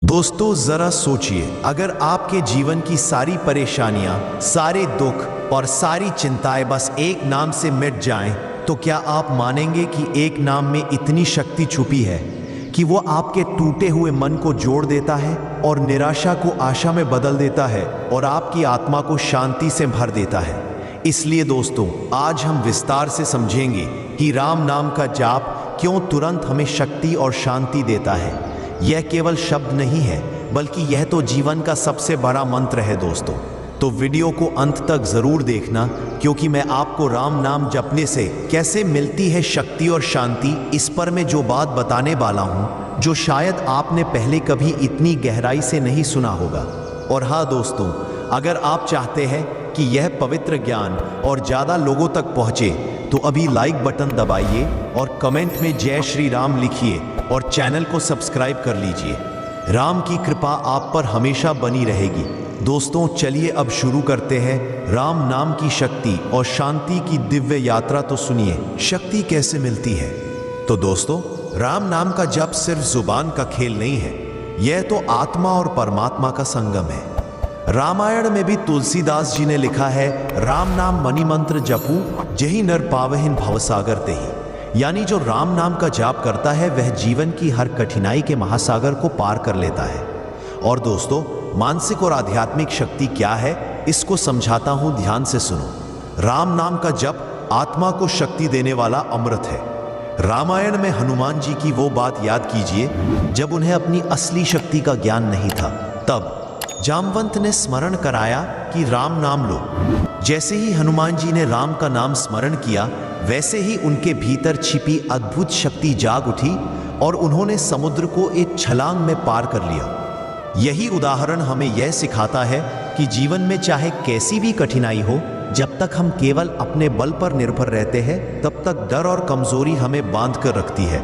दोस्तों जरा सोचिए, अगर आपके जीवन की सारी परेशानियां, सारे दुख और सारी चिंताएं बस एक नाम से मिट जाएं, तो क्या आप मानेंगे कि एक नाम में इतनी शक्ति छुपी है कि वो आपके टूटे हुए मन को जोड़ देता है और निराशा को आशा में बदल देता है और आपकी आत्मा को शांति से भर देता है। इसलिए दोस्तों, आज हम विस्तार से समझेंगे कि राम नाम का जाप क्यों तुरंत हमें शक्ति और शांति देता है। यह केवल शब्द नहीं है, बल्कि यह तो जीवन का सबसे बड़ा मंत्र है दोस्तों। तो वीडियो को अंत तक जरूर देखना, क्योंकि मैं आपको राम नाम जपने से कैसे मिलती है शक्ति और शांति, इस पर मैं जो बात बताने वाला हूँ, जो शायद आपने पहले कभी इतनी गहराई से नहीं सुना होगा। और हाँ दोस्तों, अगर आप चाहते हैं कि यह पवित्र ज्ञान और ज़्यादा लोगों तक पहुँचे, तो अभी लाइक बटन दबाइए और कमेंट में जय श्री राम लिखिए और चैनल को सब्सक्राइब कर लीजिए। राम की कृपा आप पर हमेशा बनी रहेगी। दोस्तों चलिए अब शुरू करते हैं राम नाम की शक्ति और शांति की दिव्य यात्रा। तो सुनिए, शक्ति कैसे मिलती है। तो दोस्तों, राम नाम का जप सिर्फ जुबान का खेल नहीं है, यह तो आत्मा और परमात्मा का संगम है। रामायण में भी तुलसीदास जी ने लिखा है, राम नाम मणि मंत्र जपू जही नर पावहिन भवसागर तेहि। यानी जो राम नाम का जाप करता है वह जीवन की हर कठिनाई के महासागर को पार कर लेता है। और दोस्तों, मानसिक और आध्यात्मिक शक्ति क्या है, इसको समझाता हूं, ध्यान से सुनो। राम नाम का जप आत्मा को शक्ति देने वाला अमृत है। रामायण में हनुमान जी की वो बात याद कीजिए जब उन्हें अपनी असली शक्ति का ज्ञान नहीं था। तब जामवंत ने स्मरण कराया कि राम नाम लो। जैसे ही हनुमान जी ने राम का नाम स्मरण किया, वैसे ही उनके भीतर छिपी अद्भुत शक्ति जाग उठी और उन्होंने समुद्र को एक छलांग में पार कर लिया। यही उदाहरण हमें यह सिखाता है कि जीवन में चाहे कैसी भी कठिनाई हो, जब तक हम केवल अपने बल पर निर्भर रहते हैं, तब तक डर और कमजोरी हमें बांध कर रखती है।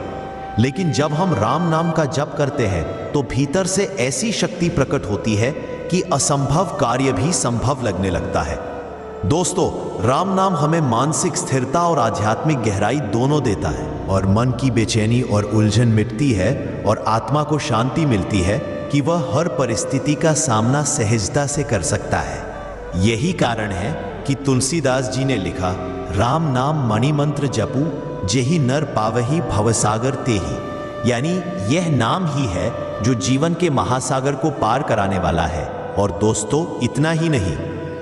लेकिन जब हम राम नाम का जप करते हैं, तो भीतर से ऐसी शक्ति प्रकट होती है कि असंभव कार्य भी संभव लगने लगता है। दोस्तों, राम नाम हमें मानसिक स्थिरता और आध्यात्मिक गहराई दोनों देता है, और मन की बेचैनी और उलझन मिटती है और आत्मा को शांति मिलती है कि वह हर परिस्थिति का सामना सहजता से कर सकता है। यही कारण है कि तुलसीदास जी ने लिखा, राम नाम मणि मंत्र जपू जेहि नर पावहि भवसागर तेहि। यानी यह नाम ही है जो जीवन के महासागर को पार कराने वाला है। और दोस्तों, इतना ही नहीं,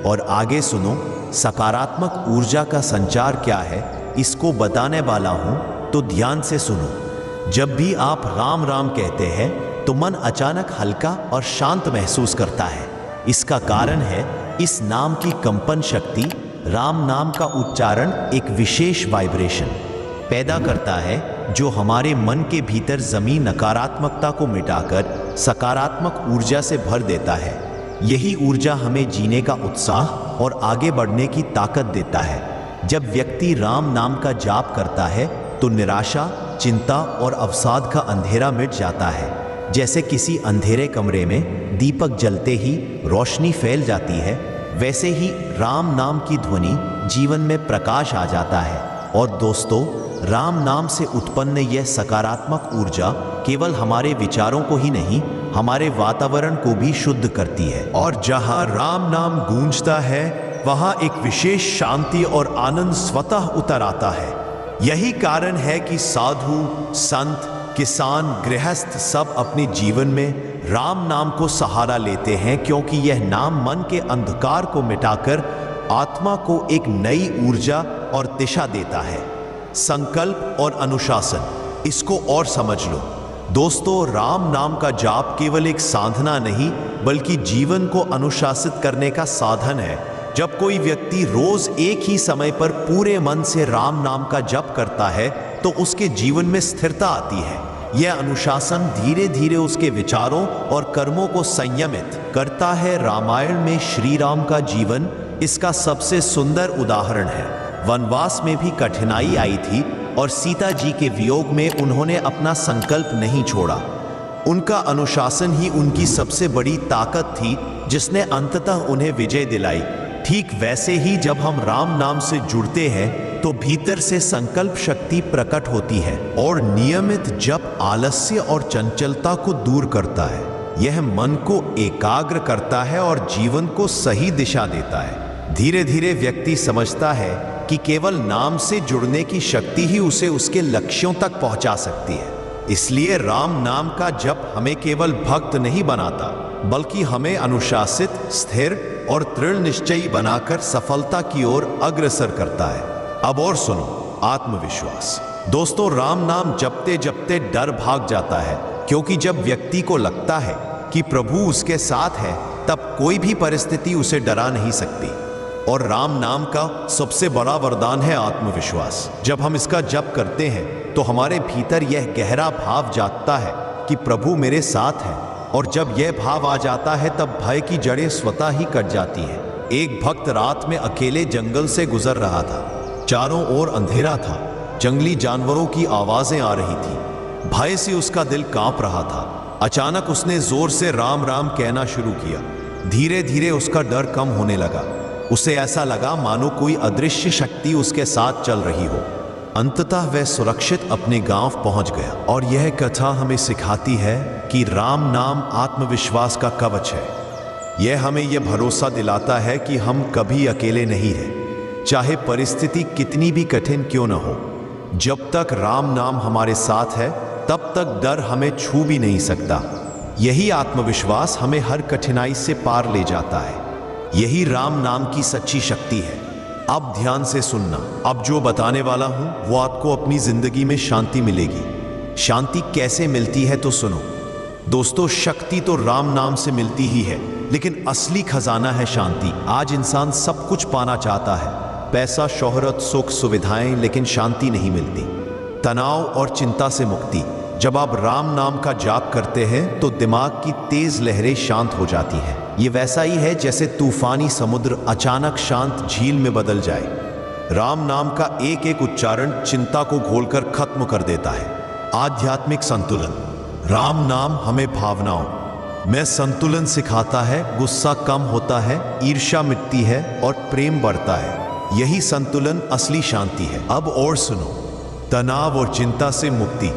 और आगे सुनो, सकारात्मक ऊर्जा का संचार क्या है, इसको बताने वाला हूं, तो ध्यान से सुनो। जब भी आप राम राम कहते हैं, तो मन अचानक हल्का और शांत महसूस करता है। इसका कारण है इस नाम की कंपन शक्ति। राम नाम का उच्चारण एक विशेष वाइब्रेशन पैदा करता है, जो हमारे मन के भीतर जमी नकारात्मकता को मिटाकर सकारात्मक ऊर्जा से भर देता है। यही ऊर्जा हमें जीने का उत्साह और आगे बढ़ने की ताकत देता है। जब व्यक्ति राम नाम का जाप करता है, तो निराशा, चिंता और अवसाद का अंधेरा मिट जाता है। जैसे किसी अंधेरे कमरे में दीपक जलते ही रोशनी फैल जाती है, वैसे ही राम नाम की ध्वनि जीवन में प्रकाश आ जाता है। और दोस्तों, राम नाम से उत्पन्न यह सकारात्मक ऊर्जा केवल हमारे विचारों को ही नहीं, हमारे वातावरण को भी शुद्ध करती है। और जहां राम नाम गूंजता है, वहां एक विशेष शांति और आनंद स्वतः उतर आता है। यही कारण है कि साधु, संत, किसान, गृहस्थ सब अपने जीवन में राम नाम को सहारा लेते हैं, क्योंकि यह नाम मन के अंधकार को मिटाकर आत्मा को एक नई ऊर्जा और दिशा देता है। संकल्प और अनुशासन, इसको और समझ लो। दोस्तों, राम नाम का जाप केवल एक साधना नहीं, बल्कि जीवन को अनुशासित करने का साधन है। जब कोई व्यक्ति रोज एक ही समय पर पूरे मन से राम नाम का जप करता है, तो उसके जीवन में स्थिरता आती है। यह अनुशासन धीरे धीरे उसके विचारों और कर्मों को संयमित करता है। रामायण में श्री राम का जीवन इसका सबसे सुंदर उदाहरण है। वनवास में भी कठिनाई आई थी, और सीता जी के वियोग में उन्होंने अपना संकल्प नहीं छोड़ा। उनका अनुशासन ही उनकी सबसे बड़ी ताकत थी, जिसने अंततः उन्हें विजय दिलाई। ठीक वैसे ही जब हम राम नाम से जुड़ते हैं, तो भीतर से संकल्प शक्ति प्रकट होती है, और नियमित जप आलस्य और चंचलता को दूर करता है। यह मन को एकाग्र करता है और जीवन को सही दिशा देता है। धीरे धीरे व्यक्ति समझता है कि केवल नाम से जुड़ने की शक्ति ही उसे उसके लक्ष्यों तक पहुंचा सकती है। इसलिए राम नाम का जप हमें केवल भक्त नहीं बनाता, बल्कि हमें अनुशासित, स्थिर और दृढ़ निश्चयी बनाकर सफलता की ओर अग्रसर करता है। अब और सुनो, आत्मविश्वास। दोस्तों, राम नाम जपते जपते डर भाग जाता है, क्योंकि जब व्यक्ति को लगता है कि प्रभु उसके साथ है, तब कोई भी परिस्थिति उसे डरा नहीं सकती। और राम नाम का सबसे बड़ा वरदान है आत्मविश्वास। जब हम इसका जप करते हैं तो हमारे भीतर यह गहरा भाव जागता है कि प्रभु मेरे साथ है, और जब यह भाव आ जाता है तब भय की जड़ें स्वतः ही कट जाती हैं। एक भक्त रात में अकेले जंगल से गुजर रहा था। चारों ओर अंधेरा था, जंगली जानवरों की आवाजें आ रही थी। भय से उसका दिल कांप रहा था। अचानक उसने जोर से राम राम कहना शुरू किया। धीरे धीरे उसका डर कम होने लगा। उसे ऐसा लगा मानो कोई अदृश्य शक्ति उसके साथ चल रही हो। अंततः वह सुरक्षित अपने गांव पहुंच गया। और यह कथा हमें सिखाती है कि राम नाम आत्मविश्वास का कवच है। यह हमें यह भरोसा दिलाता है कि हम कभी अकेले नहीं हैं, चाहे परिस्थिति कितनी भी कठिन क्यों न हो। जब तक राम नाम हमारे साथ है, तब तक डर हमें छू भी नहीं सकता। यही आत्मविश्वास हमें हर कठिनाई से पार ले जाता है। यही राम नाम की सच्ची शक्ति है। अब ध्यान से सुनना। अब जो बताने वाला हूं वो आपको अपनी जिंदगी में शांति मिलेगी। शांति कैसे मिलती है तो सुनो। दोस्तों, शक्ति तो राम नाम से मिलती ही है, लेकिन असली खजाना है शांति। आज इंसान सब कुछ पाना चाहता है, पैसा, शोहरत, सुख, सुविधाएं, लेकिन शांति नहीं मिलती। तनाव और चिंता से मुक्ति। जब आप राम नाम का जाप करते हैं तो दिमाग की तेज लहरें शांत हो जाती हैं। ये वैसा ही है जैसे तूफानी समुद्र अचानक शांत झील में बदल जाए। राम नाम का एक एक उच्चारण चिंता को घोलकर खत्म कर देता है। आध्यात्मिक संतुलन। राम नाम हमें भावनाओं में संतुलन सिखाता है। गुस्सा कम होता है, ईर्ष्या मिटती है और प्रेम बढ़ता है। यही संतुलन असली शांति है। अब और सुनो, तनाव और चिंता से मुक्ति।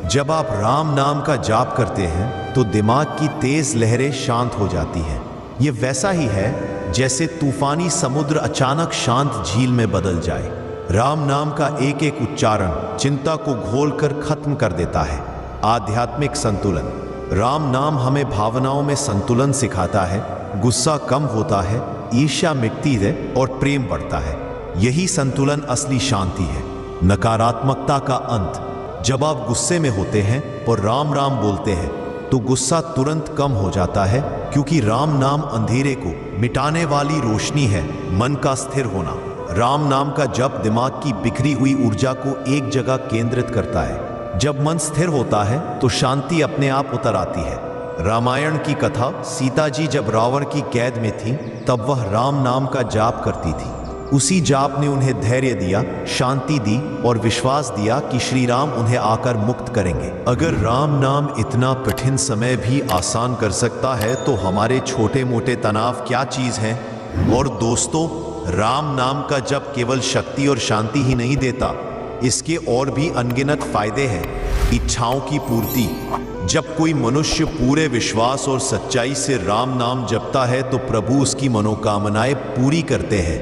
जब आप राम नाम का जाप करते हैं तो दिमाग की तेज लहरें शांत हो जाती हैं। ये वैसा ही है जैसे तूफानी समुद्र अचानक शांत झील में बदल जाए। राम नाम का एक एक उच्चारण चिंता को घोलकर खत्म कर देता है। आध्यात्मिक संतुलन। राम नाम हमें भावनाओं में संतुलन सिखाता है। गुस्सा कम होता है, ईर्ष्या मिटती है और प्रेम बढ़ता है। यही संतुलन असली शांति है। नकारात्मकता का अंत। जब आप गुस्से में होते हैं और राम राम बोलते हैं तो गुस्सा तुरंत कम हो जाता है, क्योंकि राम नाम अंधेरे को मिटाने वाली रोशनी है। मन का स्थिर होना। राम नाम का जप दिमाग की बिखरी हुई ऊर्जा को एक जगह केंद्रित करता है। जब मन स्थिर होता है तो शांति अपने आप उतर आती है। रामायण की कथा। सीता जी जब रावण की कैद में थी, तब वह राम नाम का जाप करती थी। उसी जाप ने उन्हें धैर्य दिया, शांति दी और विश्वास दिया कि श्री राम उन्हें आकर मुक्त करेंगे। अगर राम नाम इतना कठिन समय भी आसान कर सकता है, तो हमारे छोटे मोटे तनाव क्या चीज हैं। और दोस्तों, राम नाम का जप केवल शक्ति और शांति ही नहीं देता, इसके और भी अनगिनत फायदे हैं। इच्छाओं की पूर्ति। जब कोई मनुष्य पूरे विश्वास और सच्चाई से राम नाम जपता है तो प्रभु उसकी मनोकामनाएं पूरी करते हैं।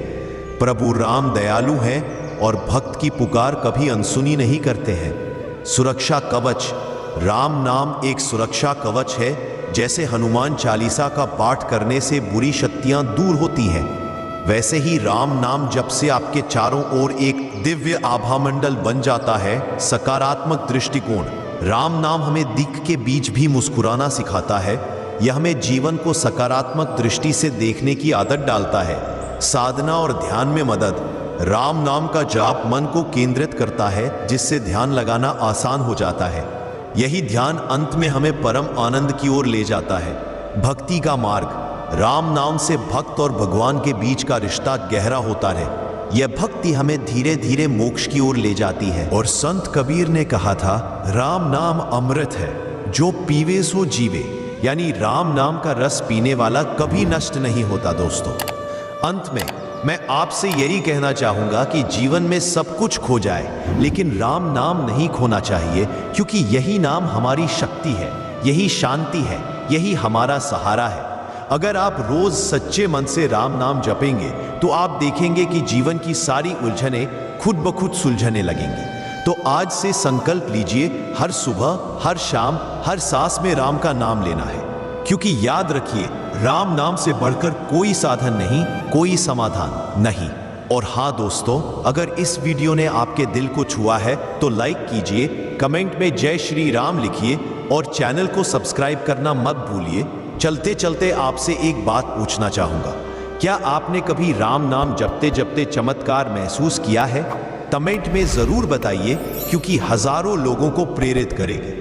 प्रभु राम दयालु हैं और भक्त की पुकार कभी अनसुनी नहीं करते हैं। सुरक्षा कवच। राम नाम एक सुरक्षा कवच है। जैसे हनुमान चालीसा का पाठ करने से बुरी शक्तियां दूर होती हैं, वैसे ही राम नाम जप से आपके चारों ओर एक दिव्य आभामंडल बन जाता है। सकारात्मक दृष्टिकोण। राम नाम हमें दिक्कत के बीच भी मुस्कुराना सिखाता है। यह हमें जीवन को सकारात्मक दृष्टि से देखने की आदत डालता है। साधना और ध्यान में मदद। राम नाम का जाप मन को केंद्रित करता है, जिससे ध्यान लगाना आसान हो जाता है। यही ध्यान अंत में हमें परम आनंद की ओर ले जाता है। भक्ति का मार्ग। राम नाम से भक्त और भगवान के बीच का रिश्ता गहरा होता है। यह भक्ति हमें धीरे धीरे मोक्ष की ओर ले जाती है। और संत कबीर ने कहा था, राम नाम अमृत है, जो पीवे सो जीवे। यानी राम नाम का रस पीने वाला कभी नष्ट नहीं होता। दोस्तों, अंत में मैं आपसे यही कहना चाहूंगा कि जीवन में सब कुछ खो जाए, लेकिन राम नाम नहीं खोना चाहिए, क्योंकि यही नाम हमारी शक्ति है, यही शांति है, यही हमारा सहारा है। अगर आप रोज सच्चे मन से राम नाम जपेंगे तो आप देखेंगे कि जीवन की सारी उलझनें खुद ब खुद सुलझने लगेंगी। तो आज से संकल्प लीजिए, हर सुबह, हर शाम, हर सांस में राम का नाम लेना है, क्योंकि याद रखिए, राम नाम से बढ़कर कोई साधन नहीं, कोई समाधान नहीं। और हाँ दोस्तों, अगर इस वीडियो ने आपके दिल को छुआ है तो लाइक कीजिए, कमेंट में जय श्री राम लिखिए और चैनल को सब्सक्राइब करना मत भूलिए। चलते चलते आपसे एक बात पूछना चाहूंगा, क्या आपने कभी राम नाम जपते जपते चमत्कार महसूस किया है? कमेंट में जरूर बताइए, क्योंकि हजारों लोगों को प्रेरित करेगी।